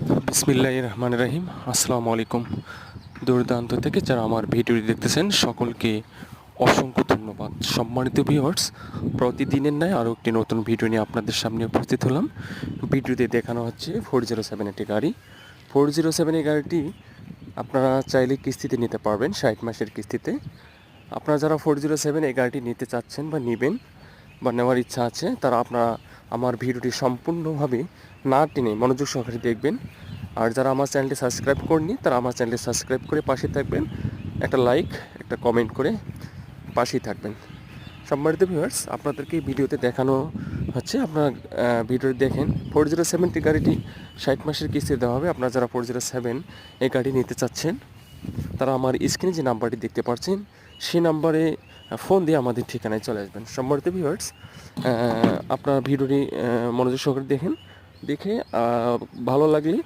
বিসমিল্লাহির রহমানির রহিম। আসসালামু আলাইকুম। দুর্দান্ত থেকে যারা আমার ভিডিওটি দেখতেছেন সকলকে অসংখ্য ধন্যবাদ। সম্মানিত ভিউয়ার্স, প্রতিদিনের ন্যায় আরও একটি নতুন ভিডিও নিয়ে আপনাদের সামনে উপস্থিত হলাম। ভিডিওতে দেখানো হচ্ছে 407 একটি গাড়ি। 407 এই গাড়িটি আপনারা চাইলে কিস্তিতে নিতে পারবেন, 60 মাসের কিস্তিতে। আপনারা যারা 407 এই গাড়িটি নিতে চাচ্ছেন বা নেবেন বা নেওয়ার ইচ্ছা আছে, তারা আপনারা আমার ভিডিওটি সম্পূর্ণভাবে না টেনে মনোযোগ সহকারে দেখবেন। আর যারা আমার চ্যানেলটি সাবস্ক্রাইব করেননি, তারা আমার চ্যানেলটি সাবস্ক্রাইব করে পাশে থাকবেন। একটা লাইক, একটা কমেন্ট করে পাশেই থাকবেন। সম্মানিত ভিউয়ার্স, আপনাদেরকে এই ভিডিওতে দেখানো হচ্ছে, আপনারা ভিডিওটি দেখেন। 407টি গাড়িটি 60 মাসের কিস্তি দেওয়া হবে। আপনারা যারা 407 এই গাড়ি নিতে চাচ্ছেন, তারা আমার স্ক্রিনে যে নাম্বারটি দেখতে পাচ্ছেন, সেই নাম্বারে ফোন দিয়ে আমাদের ঠিকানায় চলে আসবেন। সম্মানিত ভিউয়ার্স, আপনার ভিডিওটি মনোযোগ সহকারে দেখেন। দেখে ভালো লাগলে